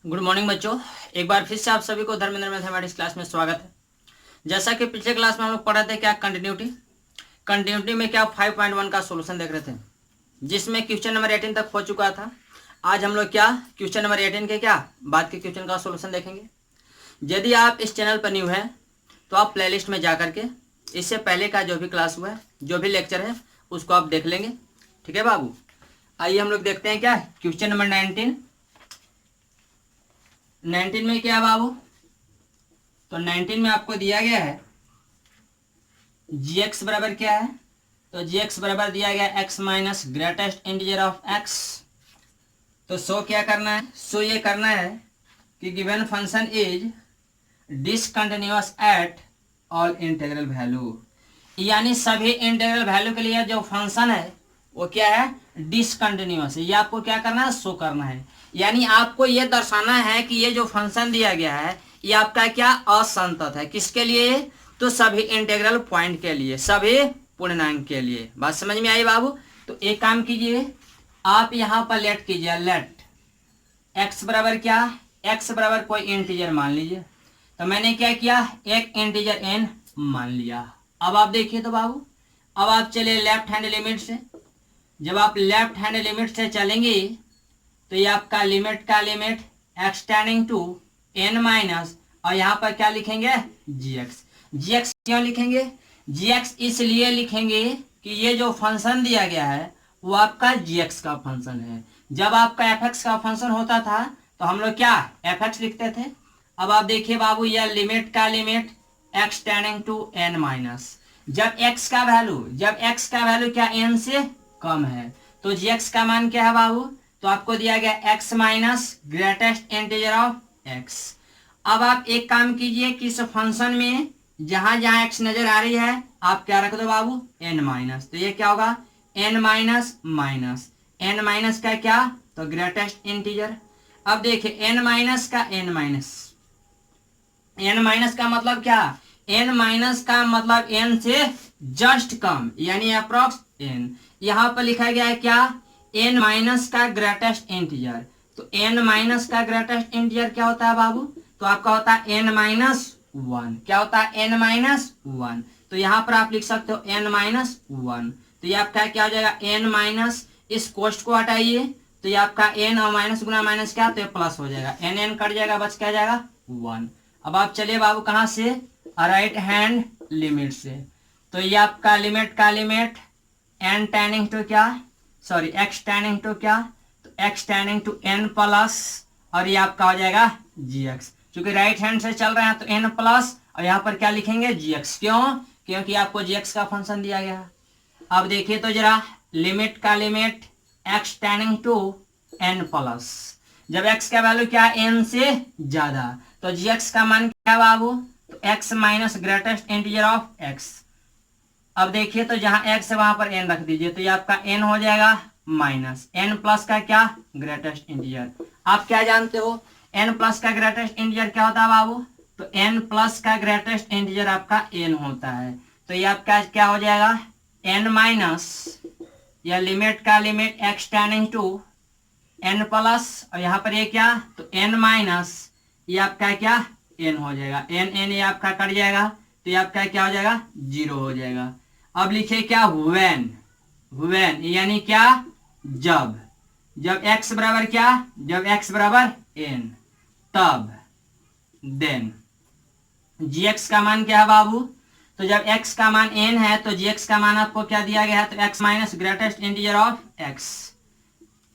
Good morning बच्चों। एक बार फिर से आप सभी को धर्मेंद्र मैथमेटिक्स क्लास में स्वागत है। जैसा कि पिछले क्लास में हम लोग पढ़ा थे क्या कंटिन्यूटी में क्या 5.1 का सॉल्यूशन देख रहे थे, जिसमें क्वेश्चन नंबर 18 तक हो चुका था। आज हम लोग क्या क्वेश्चन नंबर 18 के क्या बाद के क्वेश्चन का सॉल्यूशन देखेंगे। यदि आप इस चैनल पर न्यू है तो आप प्लेलिस्ट में जा करके इससे पहले का जो भी क्लास हुआ है, जो भी लेक्चर है, उसको आप देख लेंगे। ठीक है बाबू, आइए हम लोग देखते हैं क्या क्वेश्चन नंबर 19 में क्या है बाबू। तो 19 में आपको दिया गया है gx बराबर क्या है, तो gx बराबर दिया गया x minus greatest integer of x। तो सो क्या करना है, सो ये करना है कि given function is discontinuous at all integral value, यानी सभी इंटीग्रल वैल्यू के लिए जो फंक्शन है वो क्या है, डिसकंटिन्यूअस है। ये आपको क्या करना है, शो करना है। यानी आपको ये दर्शाना है कि ये जो फंक्शन दिया गया है ये आपका क्या असंतत है। किसके लिए, तो सभी इंटीग्रल पॉइंट के लिए, सभी पूर्णांक के लिए। बात समझ में आई बाबू। तो एक काम कीजिए, आप यहां पर लेट कीजिए, लेट x बराबर क्या, x बराबर कोई इंटीजर मान लीजिए। तो मैंने क्या किया, एक इंटीजर n मान लिया। अब आप देखिए तो बाबू, अब आप चलिए लेफ्ट हैंड लिमिट से। जब आप लेफ्ट हैंड लिमिट से चलेंगे तो ये आपका लिमिट का limit extending to n minus, और यहाँ पर क्या लिखेंगे, gx क्यों लिखेंगे, gx इसलिए लिखेंगे कि ये जो फंक्शन दिया गया है वो आपका gx का फंक्शन है। जब आपका fx का फंक्शन होता था तो हम लोग क्या fx लिखते थे। अब आप देखिए बाबू, यह लिमिट का limit extending to n minus, जब x का वैल्यू क्या n से कम है तो gx का मान क्या है बाबू, तो आपको दिया गया x minus greatest integer of x। अब आप एक काम कीजिए कि इस फंक्शन में जहां जहां x नजर आ रही है आप क्या रख दो बाबू, n माइनस। तो ये क्या होगा, n minus minus, n minus का क्या, तो ग्रेटेस्ट इंटीजर। अब देखिए n माइनस का n माइनस का मतलब क्या, n माइनस का मतलब n से जस्ट कम, यानी अप्रोक्स n। यहां पर लिखा गया है क्या, n माइनस का ग्रेटेस्ट इंटीजर। तो n माइनस का ग्रेटेस्ट इंटीजर क्या होता है बाबू, तो आपका होता है n माइनस 1। क्या होता है, n माइनस 1। तो यहां पर आप लिख सकते हो n माइनस 1। तो ये आपका क्या हो जाएगा, n माइनस, इस कोष्ट को हटाइए तो ये आपका n और माइनस गुना माइनस क्या, तो प्लस हो जाएगा, n कट जाएगा, बच क्या जाएगा 1। अब आप चलिए बाबू कहां से, राइट हैंड लिमिट से। तो ये आपका लिमिट का लिमिट n टेंडिंग टू क्या, सॉरी x टेंडिंग टू क्या, तो x tending to n plus, और ये आपका हो जाएगा gx। क्योंकि राइट हैंड से चल रहे हैं तो n प्लस, और यहाँ पर क्या लिखेंगे gx। क्यों, क्योंकि आपको gx का फंक्शन दिया गया है। अब देखिए तो जरा, लिमिट का limit x tending to n plus, जब x का वैल्यू क्या n से ज्यादा, तो gx का मान क्या है बाबू, तो x minus greatest integer of x। अब देखिए तो जहां x है वहां पर n रख दीजिए, तो ये आपका n हो जाएगा माइनस n प्लस का क्या, ग्रेटेस्ट इंटीजर। आप क्या जानते हो n प्लस का ग्रेटेस्ट इंटीजर क्या होता है बाबू, तो n प्लस का ग्रेटेस्ट इंटीजर आपका n होता है। तो ये आपका क्या हो जाएगा, n माइनस, या लिमिट का limit x tending to n plus, और यहाँ पर ये क्या, तो n माइनस, ये आपका क्या n हो जाएगा, n ये आपका कट जाएगा, तो ये आपका क्या हो जाएगा, 0 हो जाएगा। अब लिखिए क्या, व्हेन यानी क्या, जब x बराबर क्या, जब x बराबर n, तब देन gx का मान क्या है बाबू, तो जब x का मान n है तो gx का मान आपको क्या दिया गया है, तो x minus greatest integer of x।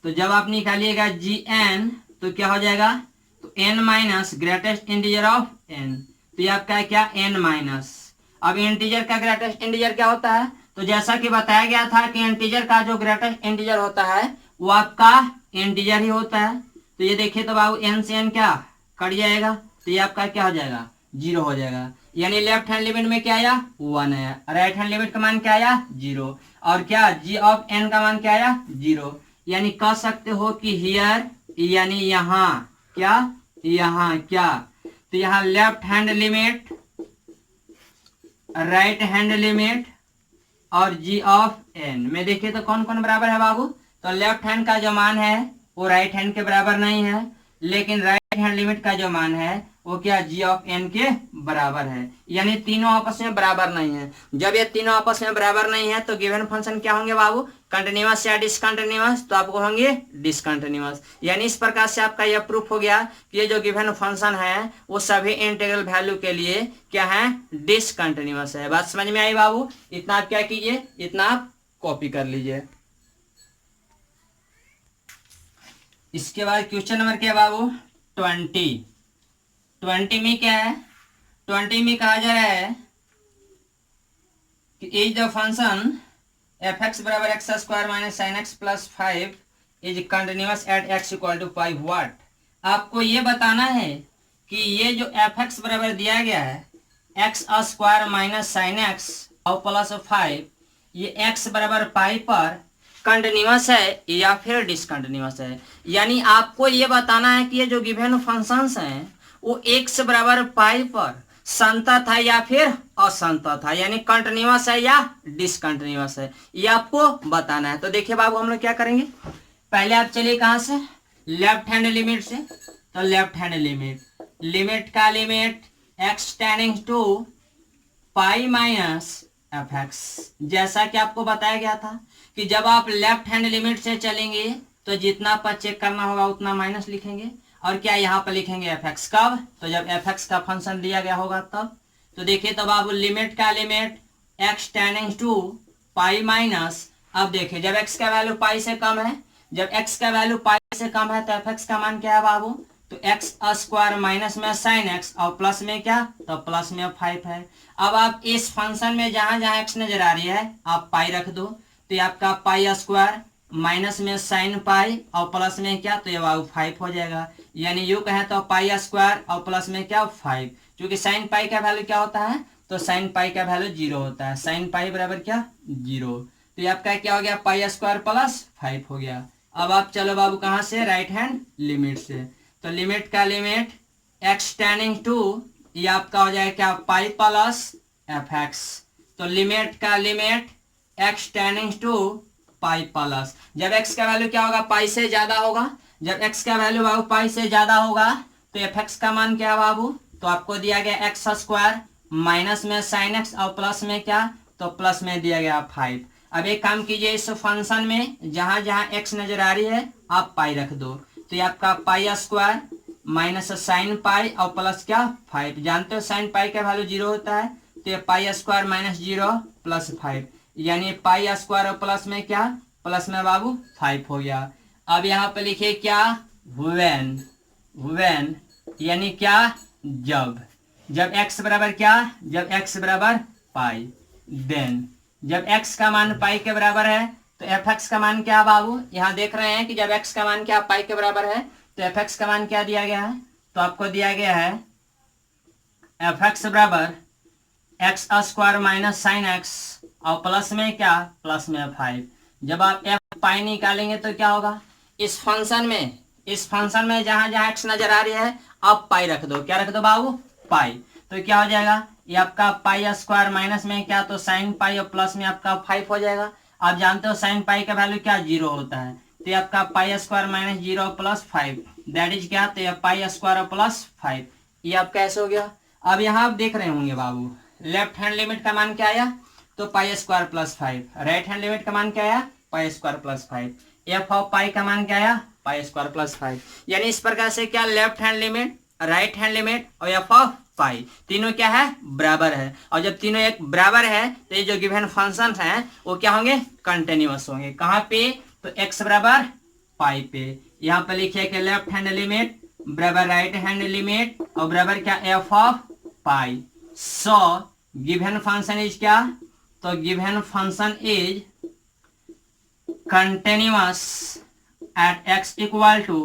तो जब आप निकालिएगा gn तो क्या हो जाएगा, तो n minus greatest integer of n। तो ये आपका है क्या, n माइनस। अब इंटीजर का ग्रेटेस्ट इंटीजर क्या होता है, तो जैसा कि बताया गया था कि इंटीजर का जो ग्रेटेस्ट इंटीजर होता है वो आपका इंटीजर ही होता है। तो ये देखिए तो बाबू n से n क्या कट जाएगा, तो ये आपका क्या हो जाएगा, 0 हो जाएगा। यानी लेफ्ट हैंड लिमिट में क्या आया, 1 आया, राइट हैंड लिमिट का मान क्या आया, 0, और क्या g ऑफ n का मान क्या आया, 0। यानी कह सकते हो कि हियर, यानी यहाँ क्या, यहाँ क्या, तो यहाँ left hand limit, right hand limit और g ऑफ n में देखिए तो कौन कौन बराबर है बाबू, तो लेफ्ट हैंड का जो मान है वो राइट हैंड के बराबर नहीं है, लेकिन राइट हैंड लिमिट का जो मान है वो क्या जी ऑफ एन के बराबर है, यानी तीनों आपस में बराबर नहीं है। जब ये तीनों आपस में बराबर नहीं है तो गिवन फंक्शन क्या होंगे बाबू, कंटिन्यूअस या डिसकंटिन्यूअस, तो आपको होंगे डिसकंटिन्यूअस। यानी इस प्रकार से आपका यह प्रूफ हो गया कि ये जो गिवन फंक्शन है वो सभी इंटीग्रल वैल्यू के लिए क्या है, डिसकंटिन्यूअस है। बात समझ में आई बाबू? इतना आप क्या कीजिए, इतना आप कॉपी कर लीजिए। इसके बाद क्वेश्चन नंबर क्या है बाबू, 20 में क्या है, 20 में कहा जा रहा है कि is the function F x बराबर X square minus sine X plus 5 is continuous at X equal to 5 what. आपको ये बताना है कि ये जो एफ एक्स बराबर दिया गया है x square minus sine x और प्लस 5, ये एक्स बराबर पाई पर कंटिन्यूअस है या फिर डिसकंटिन्यूअस है। यानी आपको ये बताना है कि ये जो गिवन फंक्शंस हैं वो एक्स बराबर पाई पर संतत है या फिर असंतत है, यानी कंटिन्यूअस है या डिसकंटिन्यूअस है, ये आपको बताना है। तो देखिए बाबू हम लोग क्या करेंगे, पहले आप चलिए कहां से, लेफ्ट हैंड लिमिट से। तो लेफ्ट हैंड लिमिट, लिमिट का limit x tending to pi minus f x, जैसा कि आपको बताया गया था कि जब आप लेफ्ट हैंड लिमिट से चलेंगे तो जितना पर चेक करना होगा उतना माइनस लिखेंगे, और क्या यहाँ पर लिखेंगे एफ एक्स, कब, तो जब एफ एक्स का फंक्शन दिया गया होगा तब। तो देखिए तब आप लिमिट का limit x tending to pi minus, अब देखिए जब एक्स का वैल्यू पाई से कम है, जब एक्स का वैल्यू पाई से कम है तो एफ एक्स का मान क्या है बाबू, तो एक्स स्क्वायर माइनस में साइन एक्स और प्लस में क्या, तो प्लस में 5 है। अब आप इस फंक्शन में जहां जहां एक्स नजर आ रही है आप पाई रख दो, तो ये आपका पाई स्क्वायर माइनस में साइन पाई और प्लस में क्या, तो ये बाबू 5 हो जाएगा। यानी यू कहें तो पाई स्क्वायर और प्लस में क्या 5, क्योंकि साइन पाई का वैल्यू क्या होता है, तो साइन पाई का वैल्यू 0 होता है, साइन पाई बराबर क्या 0। तो ये आपका क्या हो गया, पाई स्क्वायर प्लस 5 हो गया। अब आप चलो बाबू कहां से, राइट हैंड लिमिट से। तो लिमिट का लिमिट एक्स टेंडिंग टू, ये आपका हो जाएगा क्या, पाई प्लस एफ एक्स। तो लिमिट का limit x tending to pi plus, जब एक्स का वैल्यू क्या होगा, पाई से ज्यादा होगा, जब एक्स का वैल्यू बाबू पाई से ज्यादा होगा तो एफ एक्स का मान क्या है बाबू, तो आपको दिया गया एक्स स्क्वायर माइनस में साइन एक्स और प्लस में क्या, तो प्लस में दिया गया 5। अब एक काम कीजिए, इस फंक्शन में जहां जहां एक्स नजर आ रही है आप पाई रख दो, तो ये आपका pi square minus sine pi और प्लस क्या 5, जानते हो साइन पाई का वैल्यू 0 होता है, तो ये पाई स्क्वायर माइनस 0 प्लस 5, यानी पाई स्क्वायर और प्लस में क्या, प्लस में बाबू 5 हो गया। अब यहाँ पे लिखिए क्या, व्हेन, व्हेन यानी क्या, जब, जब x बराबर क्या, जब x बराबर पाई, देन जब x का मान पाई के बराबर है तो एफ एक्स का मान क्या बाबू, यहाँ देख रहे हैं कि जब x का मान क्या पाई के बराबर है तो एफ एक्स का मान क्या दिया गया है, तो आपको दिया गया है एफ एक्स बराबर X square minus sine x और प्लस में क्या, प्लस में 5। जब आप एफ पाई निकालेंगे तो क्या होगा, इस फंक्शन में, इस फंक्शन में जहां जहां एक्स नजर आ रही है आप पाई रख दो, क्या रख दो बाबू, पाई। तो क्या हो जाएगा, ये आपका पाई स्क्वायर माइनस में क्या, तो साइन पाई और प्लस में आपका 5 हो जाएगा। आप जानते हो साइन पाई का वैल्यू क्या 0 होता है, तो ये आपका pi square minus 0 plus 5 that is क्या, तो ये पाई स्क्वायर प्लस 5, ये आपका ऐसे हो गया। अब यहाँ आप देख रहे होंगे बाबू लेफ्ट हैंड लिमिट का मान क्या आया, तो pi square plus 5, right hand limit का मान क्या आया, pi square plus 5, F of pi का मान क्या आया, पाई स्क्वायर प्लस 5। यानी इस प्रकार से क्या, left hand limit, right hand limit और एफ ऑफ पाई तीनों क्या है, बराबर है। और जब तीनों एक बराबर है तो ये जो गिवन फंक्शन है वो क्या होंगे, कंटिन्यूअस होंगे। कहाँ पे, तो एक्स बराबर पाई पे। यहाँ पे लिखिए कि लेफ्ट हैंड लिमिट बराबर राइट हैंड लिमिट और बराबर क्या, F of pi. So given function is क्या, तो given function is continuous at X equal to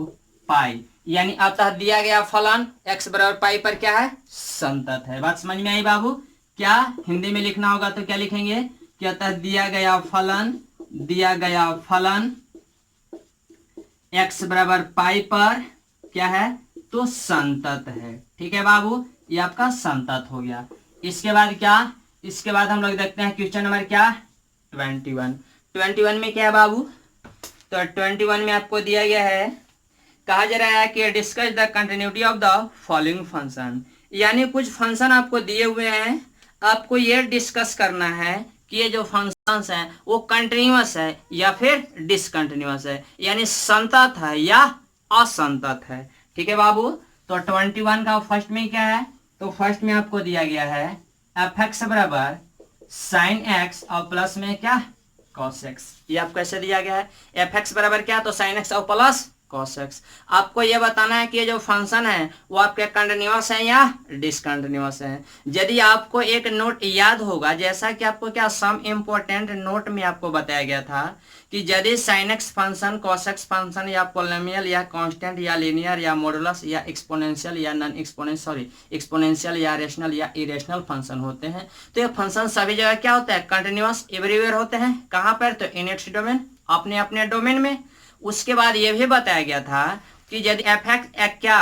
pi, यानी अतः दिया गया फलन x बराबर पाई पर क्या है, संतत है। बात समझ में आई बाबू? क्या हिंदी में लिखना होगा तो क्या लिखेंगे कि अतः दिया गया फलन, दिया गया फलन x बराबर पाई पर क्या है, तो संतत है। ठीक है बाबू, ये आपका संतत हो गया। इसके बाद क्या, इसके बाद हम लोग देखते हैं क्वेश्चन नंबर क्या, 21। 21 में क्या है बाबू, तो 21 में आपको दिया गया है कहा जा रहा है कि discuss the continuity of the following function, यानी कुछ फंक्शन आपको दिए हुए हैं, आपको ये डिस्कस करना है कि ये जो फंक्शंस हैं वो कंटिन्यूअस है या फिर डिसकंटिन्यूअस है, यानी संतत है या असंतत है। ठीक है बाबू। तो 21 का फर्स्ट में क्या है, तो फर्स्ट में आपको दिया गया है एफ एक्स बराबर साइन एक्स और प्लस में क्या कॉस एक्स। ये आपको कैसे दिया गया है, एफ एक्स बराबर क्या, तो साइन एक्स और प्लस cos x। आपको यह बताना है कि ये जो फंक्शन है वो आपके कंटिन्यूअस है या डिसकंटिन्यूअस है। यदि आपको एक नोट याद होगा, जैसा कि आपको क्या सम इम्पोर्टेंट नोट में आपको बताया गया था कि यदि sin x function cos x function या पोलिनोमियल या कांस्टेंट या लीनियर या मॉडुलस या एक्सपोनेंशियल या नॉन एक्सपोनेंशियल या रेशनल या इरेशनल फंक्शन होते हैं, तो ये फंक्शन सभी जगह क्या होता है, कंटिन्यूअस एवरीवेयर होते हैं। कहाँ पर, तो इन इट्स डोमेन, अपने अपने डोमेन में। उसके बाद ये भी बताया गया था कि यदि एफ एक्स एक क्या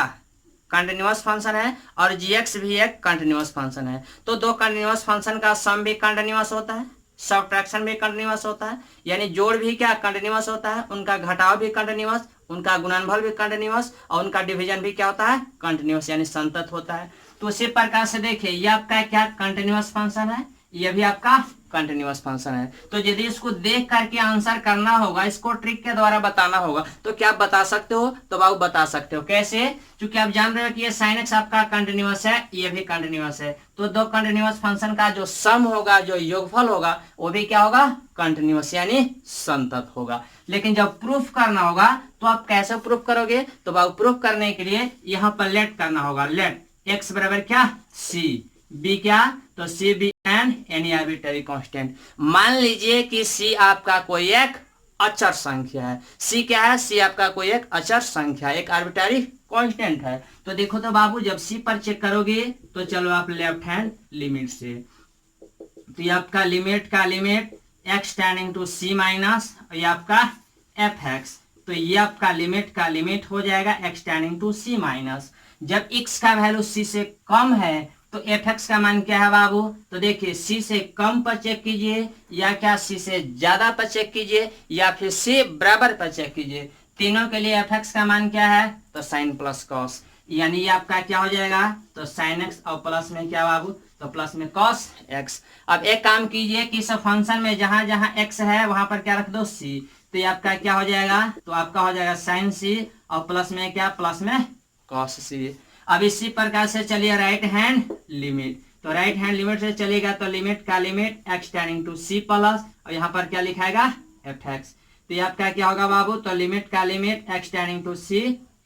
कंटिन्यूअस फंक्शन है और जी एक्स भी एक कंटिन्यूअस फंक्शन है, तो दो कंटिन्यूअस फंक्शन का सम भी कंटिन्यूअस होता है, सब्ट्रैक्शन भी कंटिन्यूअस होता है, यानी जोड़ भी क्या कंटिन्यूअस होता है, उनका घटाव भी कंटिन्यूअस, उनका गुणनफल भी कंटिन्यूअस और उनका डिवीजन भी क्या होता है, कंटिन्यूअस यानी संतत होता है। तो उसी प्रकार से देखिए ये आपका क्या कंटिन्यूअस फंक्शन है, ये भी आपका कंटिन्यूअस फंक्शन है। तो यदि इसको देख करके आंसर करना होगा, इसको ट्रिक के द्वारा बताना होगा, तो क्या आप बता सकते हो, तो बाबू बता सकते हो। कैसे, क्योंकि आप जान रहे हो कि ये sin x आपका कंटिन्यूअस है, ये भी कंटिन्यूअस है, तो दो कंटिन्यूअस फंक्शन का जो सम होगा, जो योगफल होगा, वो भी क्या होगा, कंटिन्यूअस यानी संतत होगा। लेकिन जब प्रूफ करना होगा तो आप कैसे प्रूफ करोगे, तो बाबू प्रूफ करने के लिए यहाँ पर लेट करना होगा। लेट x बराबर क्या c, b क्या, तो c be any arbitrary constant. मान लीजिए कि सी आपका कोई एक अचर संख्या है, सी क्या है, सी आपका कोई एक अचर संख्या, एक आर्बिट्ररी कांस्टेंट है। तो देखो तो बाबू जब सी पर चेक करोगे तो चलो आप लेफ्ट हैंड लिमिट से, तो ये आपका लिमिट का limit x tending to c minus ये आपका एफ एक्स, तो ये आपका लिमिट का लिमिट हो जाएगा x tending to c minus. जब x का वैल्यू c से कम है तो एफ एक्स का मान क्या है बाबू, तो देखिए c से कम पर चेक कीजिए या क्या c से ज्यादा पर चेक कीजिए या फिर c बराबर पर चेक कीजिए। तीनों के लिए एफ एक्स का मान क्या है, तो साइन प्लस कॉस, यानी ये आपका क्या हो जाएगा, तो साइन एक्स और प्लस में क्या बाबू, तो प्लस में कॉस एक्स। अब एक काम कीजिए कि इस फंक्शन में जहां जहां x है वहां पर क्या रख दो c, तो ये आपका क्या हो जाएगा, तो आपका हो जाएगा साइन c और प्लस में क्या, प्लस में कॉस c। अब इसी प्रकार से चलिए राइट हैंड लिमिट, तो राइट हैंड लिमिट से चलेगा तो लिमिट का limit x tending to c plus और यहाँ पर क्या लिखाएगा एफ एक्स, तो ये आपका क्या होगा बाबू, तो लिमिट का limit x tending to c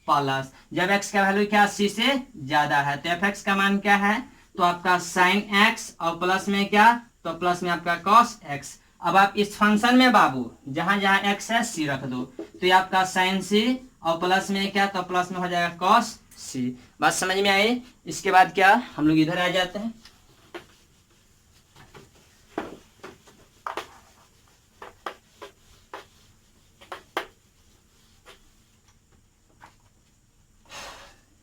plus, जब एक्स का वैल्यू क्या सी से ज्यादा है तो एफ एक्स का मान क्या है, तो आपका साइन एक्स और प्लस में क्या, तो प्लस में आपका कॉस एक्स। अब आप इस फंक्शन में बाबू जहां जहां एक्स है सी रख दो, तो ये आपका साइन सी और प्लस में क्या, तो प्लस में हो जाएगा कॉस सी। बात समझ में आई। इसके बाद क्या, हम लोग इधर आ जाते हैं।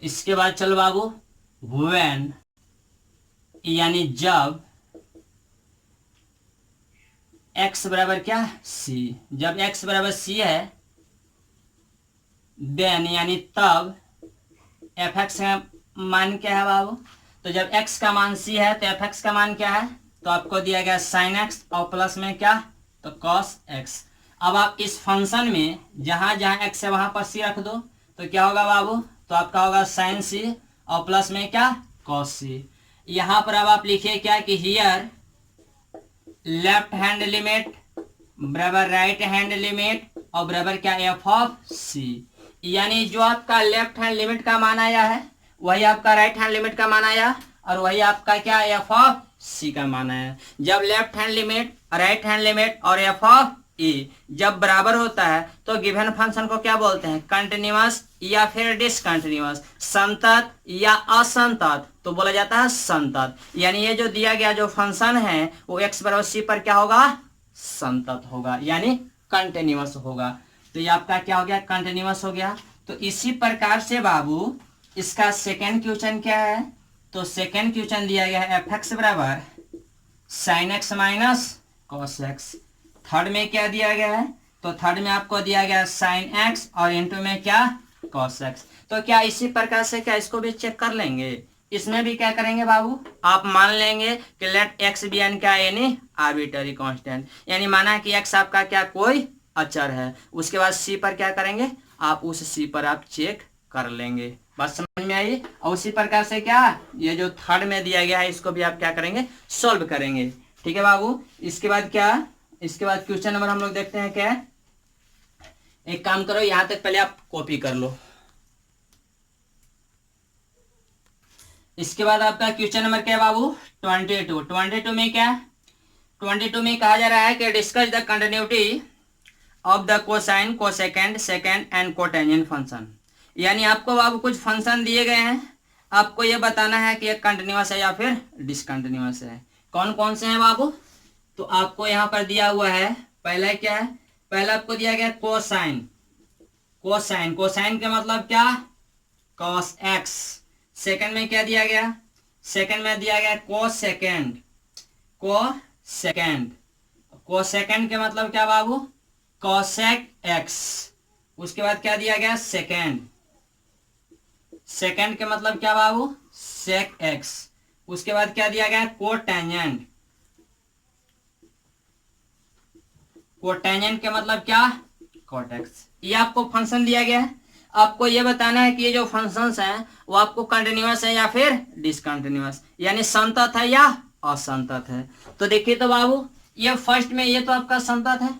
इसके बाद चलो बाबू व्हेन यानी जब x बराबर क्या c, जब x बराबर c है देन यानी तब एफ एक्स का मान क्या है बाबू, तो जब x का मान c है तो एफ एक्स का मान क्या है, तो आपको दिया गया साइन एक्स और प्लस में क्या, तो कॉस एक्स। अब आप इस फंक्शन में जहां जहां x है वहां पर c रख दो, तो क्या होगा बाबू, तो आपका होगा साइन c और प्लस में क्या, कॉस c। यहां पर अब आप लिखिए क्या कि हियर लेफ्ट हैंड लिमिट बराबर राइट हैंड लिमिट और बराबर क्या एफ ऑफ सी, यानी जो आपका लेफ्ट हैंड लिमिट का मान आया है वही आपका राइट हैंड लिमिट का मान आया और वही आपका क्या एफ ऑफ सी का मान आया। जब left hand limit right hand limit और एफ ऑफ ई जब बराबर होता है तो गिवन फंक्शन को क्या बोलते हैं, कंटिन्यूअस या फिर डिसकंटिन्यूअस, संतत या असंतत, तो बोला जाता है संतत। यानी ये जो दिया गया जो फंक्शन है वो x बराबर c पर क्या होगा, संतत होगा यानी कंटिन्यूअस होगा। तो ये आपका क्या हो गया, कंटिन्यूअस हो गया। तो इसी प्रकार से बाबू इसका सेकेंड क्वेश्चन क्या है, तो सेकेंड क्वेश्चन दिया गया है एफ एक्स बराबर sine x minus cos x. Third में क्या दिया गया है, तो थर्ड में आपको दिया गया साइन एक्स और इंटू में क्या cos x। तो क्या इसी प्रकार से क्या इसको भी चेक कर लेंगे? इसमें भी क्या करेंगे बाबू, आप मान लेंगे कि लेट x बी एन क्या यानी आर्बिटरी कांस्टेंट, यानी माना कि x आपका क्या कोई अचर है। उसके बाद c पर क्या करेंगे, आप उस c पर आप चेक कर लेंगे। बात समझ में आई? और उसी प्रकार से क्या ये जो थर्ड में दिया गया है इसको भी आप क्या करेंगे, सॉल्व करेंगे। ठीक है बाबू। इसके बाद क्या, इसके बाद क्वेश्चन नंबर हम लोग देखते हैं क्या है। एक काम करो, यहां तक पहले आप कॉपी कर लो। इसके बाद आपका क्वेश्चन नंबर क्या है बाबू, 22। 22 में क्या, 22 में कहा जा रहा है कि discuss the continuity of the cosine, cosecant, second and cotangent function. यानी आपको बाबू कुछ फंक्शन दिए गए हैं, आपको यह बताना है कि ये कंटिन्यूअस है या फिर डिसकंटिन्यूअस है। कौन कौन से हैं बाबू, तो आपको यहाँ पर दिया हुआ है। पहला क्या है, पहला आपको दिया गया कोसाइन। कोसाइन, कोसाइन का मतलब क्या, कॉस एक्स। सेकंड में क्या दिया गया, सेकंड में दिया गया कोसेकेंड। कोसेकेंड, कोसेकेंड के मतलब क्या बाबू, कोसेक एक्स। उसके बाद क्या दिया गया, सेकेंड। सेकेंड के मतलब क्या बाबू, सेक एक्स। उसके बाद क्या दिया गया, कोटेंजेंट। कोटेंजेंट के मतलब क्या, कॉट एक्स। ये आपको फंक्शन दिया गया है, आपको ये बताना है कि ये जो फंक्शंस हैं वो आपको कंटिन्यूअस है या फिर डिसकंटिन्यूअस, यानी संतत है या असंतत है। तो देखिए तो बाबू, ये फर्स्ट में ये तो आपका संतत है,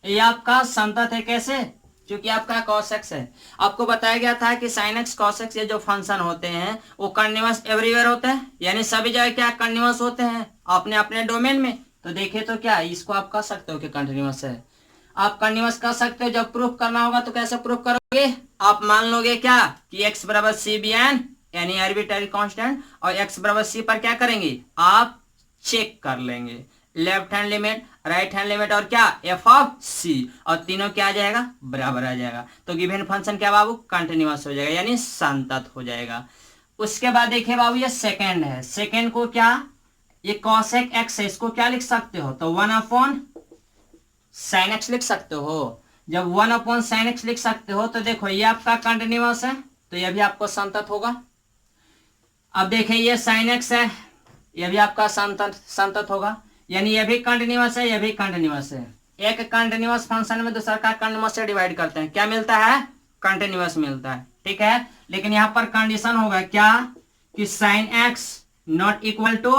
ये आपका संतत है। कैसे, क्योंकि आपका cos x है। आपको बताया गया था कि sin x cos x ये जो फंक्शन होते हैं वो कंटिन्यूअस एवरीवेयर होते हैं, यानी सभी जगह क्या कंटिन्यूअस होते हैं अपने अपने डोमेन में। तो देखिए तो क्या इसको आप कह सकते हो कि कंटिन्यूअस है। आप कंटिन्यूअस कर सकते हो, जब प्रूफ करना होगा तो कैसे प्रूफ करोगे, आप मान लोगे क्या कि x बराबर सी बी एन यानी आर्बिट्ररी कांस्टेंट, और x बराबर सी पर क्या करेंगे, आप चेक कर लेंगे left hand limit, right hand limit और क्या एफ ऑफ सी, और तीनों क्या आ जाएगा, बराबर आ जाएगा। तो गिवन फंक्शन क्या बाबू, कंटिन्यूअस हो जाएगा यानी संतत हो जाएगा। उसके बाद देखिए बाबू ये सेकेंड है, सेकेंड को क्या, ये कॉसेक एक्स है, इसको क्या लिख सकते हो, तो 1 साइन एक्स लिख सकते हो। जब 1 साइन एक्स लिख सकते हो तो देखो ये आपका कंटिन्यूअस है तो ये भी आपको संतत होगा। अब देखिए ये साइन एक्स है, ये भी आपका संतत होगा, यानी ये भी कंटिन्यूअस है, ये भी कंटिन्यूअस है। एक कंटिन्यूअस फंक्शन में दूसरा का कंटिन्यूअस से डिवाइड करते हैं, क्या मिलता है, कंटिन्यूअस मिलता है। ठीक है, लेकिन यहाँ पर कंडीशन होगा क्या कि sine x not equal to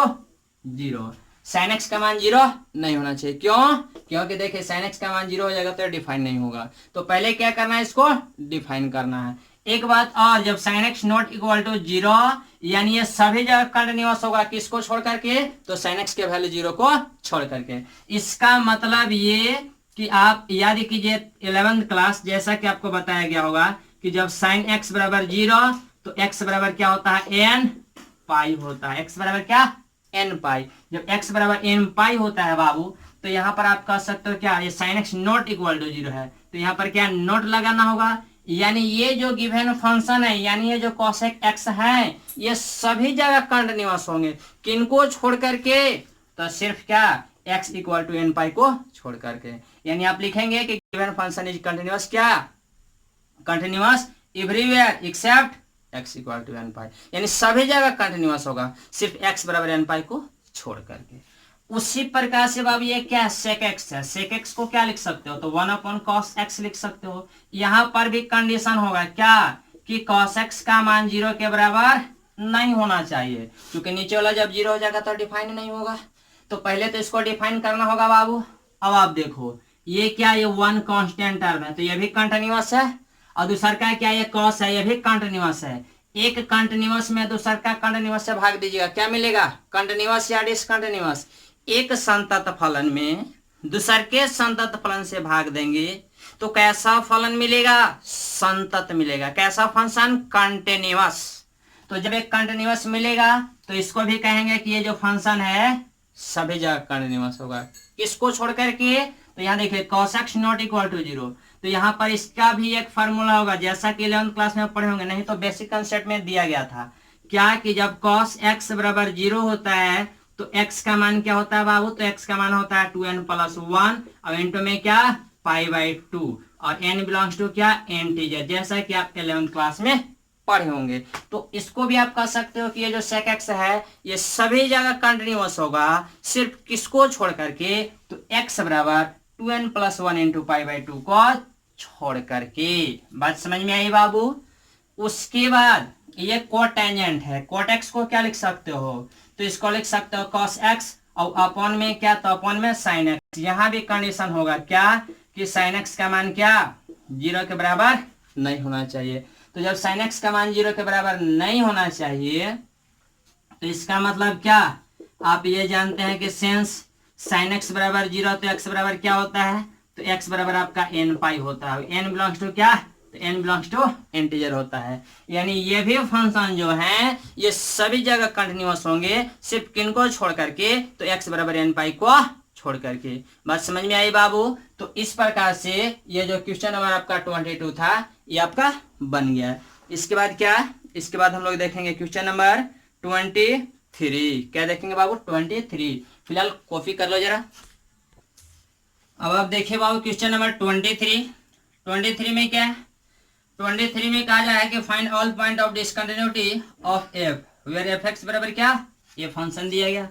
0, sine x का मान 0 नहीं होना चाहिए। क्यों, क्योंकि देखिए साइन एक्स का मान 0 हो जाएगा तो डिफाइन नहीं होगा। तो पहले क्या करना है, इसको डिफाइन करना है। एक बात और, जब sine x not equal to 0 यानी ये सभी जगह कंटिन्यूअस होगा, किसको छोड़ करके, तो साइन एक्स के वैल्यू 0 को छोड़ करके। इसका मतलब ये कि आप याद कीजिए 11th क्लास, जैसा कि आपको बताया गया होगा कि जब साइन एक्स बराबर 0 तो एक्स बराबर क्या होता है, एन पाई होता है। एक्स बराबर क्या, एन पाई। जब एक्स बराबर एन पाई होता है बाबू, तो यहाँ पर आप कह सकते हो क्या, ये sine x not equal to 0 है, तो यहाँ पर क्या नोट लगाना होगा। यानी ये जो गिवन फंक्शन है, यानी ये जो कोसेक एक्स है, ये सभी जगह कंटिन्यूअस होंगे, किनको छोड़ करके, तो सिर्फ क्या X equal to N pi को छोड़ करके। यानी आप लिखेंगे कि गिवन फंक्शन इज कंटिन्यूअस, क्या continuous everywhere except X equal to N pi, यानी सभी जगह कंटिन्यूअस होगा सिर्फ एक्स बराबर एन पाई को छोड़ करके। उसी प्रकार से बाबू ये क्या सेक एक्स है, सेक एक्स को क्या लिख सकते हो, तो 1 cos x लिख सकते हो। यहाँ पर भी कंडीशन होगा क्या कि cos x का मान 0 के बराबर नहीं होना चाहिए, क्योंकि नीचे वाला जब 0 हो जाएगा तो डिफाइन नहीं होगा। तो पहले तो इसको डिफाइन करना होगा बाबू। अब आप देखो ये क्या, ये 1 कांस्टेंट टर्म है तो ये भी कंटिन्यूअस है, और दूसरा का क्या, ये cos है, ये भी कंटिन्यूअस है। एक कंटिन्यूअस में दूसरा का कंटिन्यूअस से भाग दीजिएगा, क्या मिलेगा, कंटिन्यूअस या डिसकंटिन्यूअस। एक संतत फलन में दूसर के संतत फलन से भाग देंगे तो कैसा फलन मिलेगा, संतत मिलेगा। कैसा फंक्शन, कंटिन्यूअस। तो जब एक कंटिन्यूअस मिलेगा तो इसको भी कहेंगे कि ये जो फंक्शन है सभी जगह कंटिन्यूअस होगा, किसको छोड़ करके, तो यहाँ देखिए cos x not equal to 0, तो यहाँ पर इसका भी एक फार्मूला होगा, जैसा कि 11th क्लास में पढ़े होंगे, नहीं तो बेसिक कंसेप्ट में दिया गया था क्या कि जब cos x बराबर 0 होता है तो x का मान क्या होता है बाबू, तो x का मान होता है 2n + 1, अब इंटू में क्या π/2 और n बिलोंग्स टू क्या, इंटीजर, जैसा कि आप 11th क्लास में पढ़े होंगे। तो इसको भी आप कह सकते हो कि ये जो sec x है ये सभी जगह कंटिन्यूअस होगा, सिर्फ किसको छोड़ करके, तो x बराबर 2n + 1 इंटू π/2 को छोड़ करके। बात समझ में आई बाबू। उसके बाद ये कोटेंजेंट है, कोट x को क्या लिख सकते हो, तो इसको लिख सकते हो cos x और अपॉन में क्या, तो अपॉन में sin x। यहां भी कंडीशन होगा क्या कि sin x का मान क्या 0 के बराबर नहीं होना चाहिए। तो जब sin x का मान 0 के बराबर नहीं होना चाहिए तो इसका मतलब क्या, आप ये जानते हैं कि सेंस sin x बराबर 0 तो x बराबर क्या होता है, तो x बराबर आपका n पाई होता है। n बिलोंग्स टू क्या, तो n बिलोंग्स टू इंटीजर होता है। यानी ये भी फंक्शन जो है ये सभी जगह कंटिन्यूअस होंगे, सिर्फ किनको छोड़ करके, तो x बराबर n पाई को छोड़ करके। बात समझ में आई बाबू। तो इस प्रकार से ये जो क्वेश्चन नंबर आपका 22 था ये आपका बन गया। इसके बाद क्या, इसके बाद हम लोग देखेंगे क्वेश्चन नंबर 23। क्या देखेंगे बाबू, 23। फिलहाल कॉपी कर लो जरा। अब आप देखिए बाबू क्वेश्चन नंबर 23 में क्या है, 23 में कहा जाए कि find all point of discontinuity of f where f x बराबर क्या, ये फंक्शन दिया गया।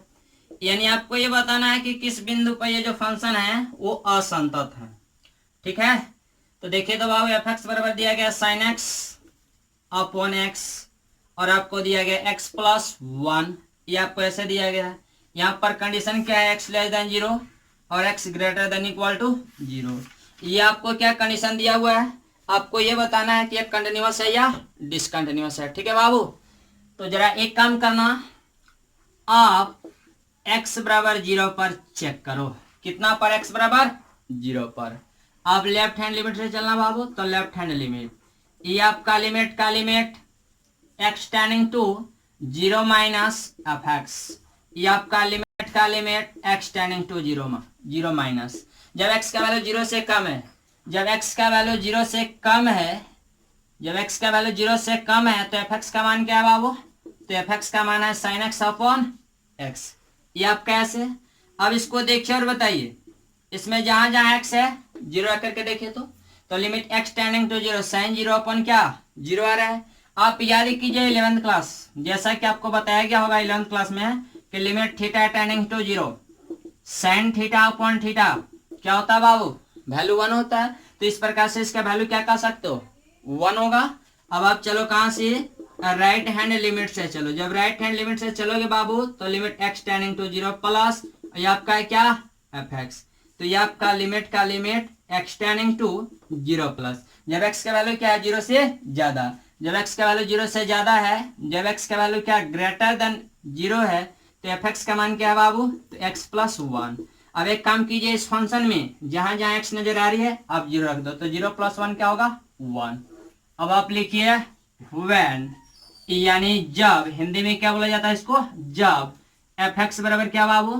यानी आपको ये बताना है कि किस बिंदु पर ये जो फंक्शन है वो असंतत है। ठीक है, तो देखिए तो बाबू एफ एक्स बराबर दिया गया sin x अपॉन x और आपको दिया गया x + 1, ये आपको ऐसे दिया गया है। यहाँ पर कंडीशन क्या है, x < 0 और x > 0। ये आपको क्या कंडीशन दिया हुआ है, आपको ये बताना है कि ये कंटिन्यूअस है या डिसकंटिन्यूअस है। ठीक है बाबू, तो जरा एक काम करना, आप x बराबर 0 पर चेक करो। कितना पर, x बराबर 0 पर। आप लेफ्ट हैंड लिमिट से चलना बाबू, तो लेफ्ट हैंड लिमिट, ये आपका लिमिट का limit x tending to 0 minus f x, ये आपका लिमिट का limit x tending to 0 minus. जब x का वैल्यू 0 से कम है, जब x का वैल्यू 0 से कम है, जब x का वैल्यू 0 से कम है तो f का मान क्या है बाबू, तो f का मान है sin x अपॉन x। ये आप कैसे, अब इसको देखिए और बताइए, इसमें जहां जहां x है 0 करके देखिए तो limit x tending to 0 sin 0 upon क्या 0 आ रहा है। आप याद कीजिए 11th क्लास, जैसा कि आपको बताया गया होगा 11th क्लास में कि limit theta tending to 0 sin theta upon theta क्या होता है बाबू, वैल्यू 1 होता है। तो इस प्रकार से इसका वैल्यू क्या कह सकते हो, 1 होगा। अब आप चलो कहां से, राइट हैंड लिमिट से चलो। जब राइट हैंड लिमिट से चलोगे बाबू तो limit x tending to 0 plus ये आपका है क्या एफ एक्स, तो ये आपका लिमिट का limit x tending to 0 plus, जब x का वैल्यू क्या है 0 से ज्यादा, जब x का वैल्यू 0 से ज्यादा है, जब x का वैल्यू क्या ग्रेटर देन 0 है तो एफ का मान क्या है बाबू, तो x + 1। अब एक काम कीजिए, इस फंक्शन में जहां जहां x नजर आ रही है आप 0 रख दो, तो 0 + 1 क्या होगा 1। अब आप लिखिए when, यानी जब, हिंदी में क्या बोला जाता है इसको, जब एफ बराबर क्या बाबू,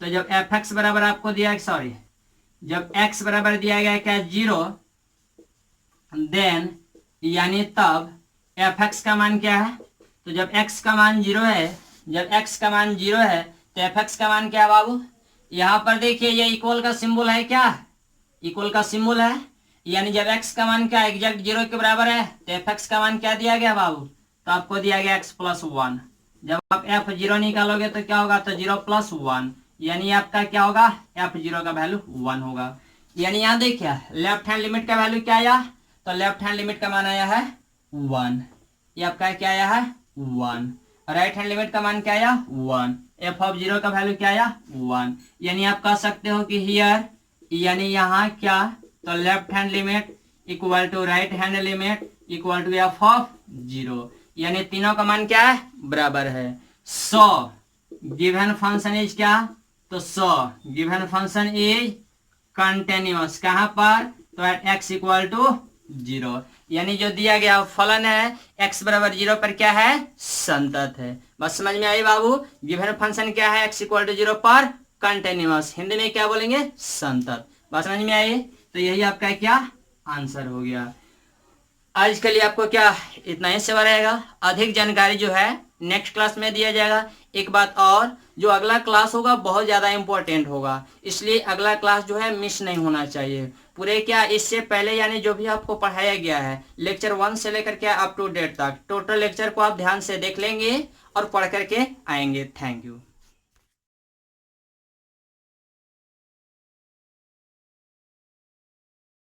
तो जब एफ बराबर आपको दिया, सॉरी जब x बराबर दिया गया क्या 0, देन यानी तब एफ का मान क्या है, तो जब x का मान 0 है, जब x का मान 0 है तो एफ का मान क्या है बाबू, यहाँ पर देखिए ये इक्वल का सिंबल है, क्या इक्वल का सिंबल है, यानी जब x का मान क्या एग्जैक्ट 0 के बराबर है तो एफ का मान क्या दिया गया बाबू, तो आपको दिया गया x + 1। जब आप f0 निकालोगे तो क्या होगा, तो 0 + 1, यानी आपका क्या होगा f0 का वैल्यू 1 होगा। यानी यहाँ देखिए लेफ्ट हैंड लिमिट का वैल्यू क्या आया, तो लेफ्ट हैंड लिमिट का मान आया है 1, ये आपका क्या आया है 1, राइट हैंड लिमिट का मान क्या आया 1, f का वैल्यू क्या आया 1। यानी आप कह सकते हो कि हियर, यानी यहाँ क्या, तो left hand limit equal to right hand limit equal to f, यानी तीनों का मान क्या है बराबर है। सो गिवन फंक्शन इज क्या, तो सो गिवन फंक्शन इज कंटिन्यूअस, कहां पर, तो एट x = 0, यानी जो दिया गया फलन है x बराबर 0 पर क्या है संतत है। बस समझ में आई बाबू, गिवन फंक्शन क्या है x = 0 पर कंटिन्यूअस, हिंदी में क्या बोलेंगे संतत। बस समझ में आई, तो यही आपका क्या आंसर हो गया। आज के लिए आपको क्या इतना ही सेवा रहेगा, अधिक जानकारी जो है नेक्स्ट क्लास में दिया जाएगा। एक बात और, जो अगला क्लास होगा बहुत ज़्यादा इंपॉर्टेंट होगा, इसलिए अगला क्लास जो है मिस नहीं होना चाहिए। पूरे क्या इससे पहले यानी जो भी आपको पढ़ाया गया है लेक्चर 1 से लेकर के अप टू डेट तक टोटल लेक्चर को आप ध्यान से देख लेंगे और पढ़ करके आएंगे। Thank you.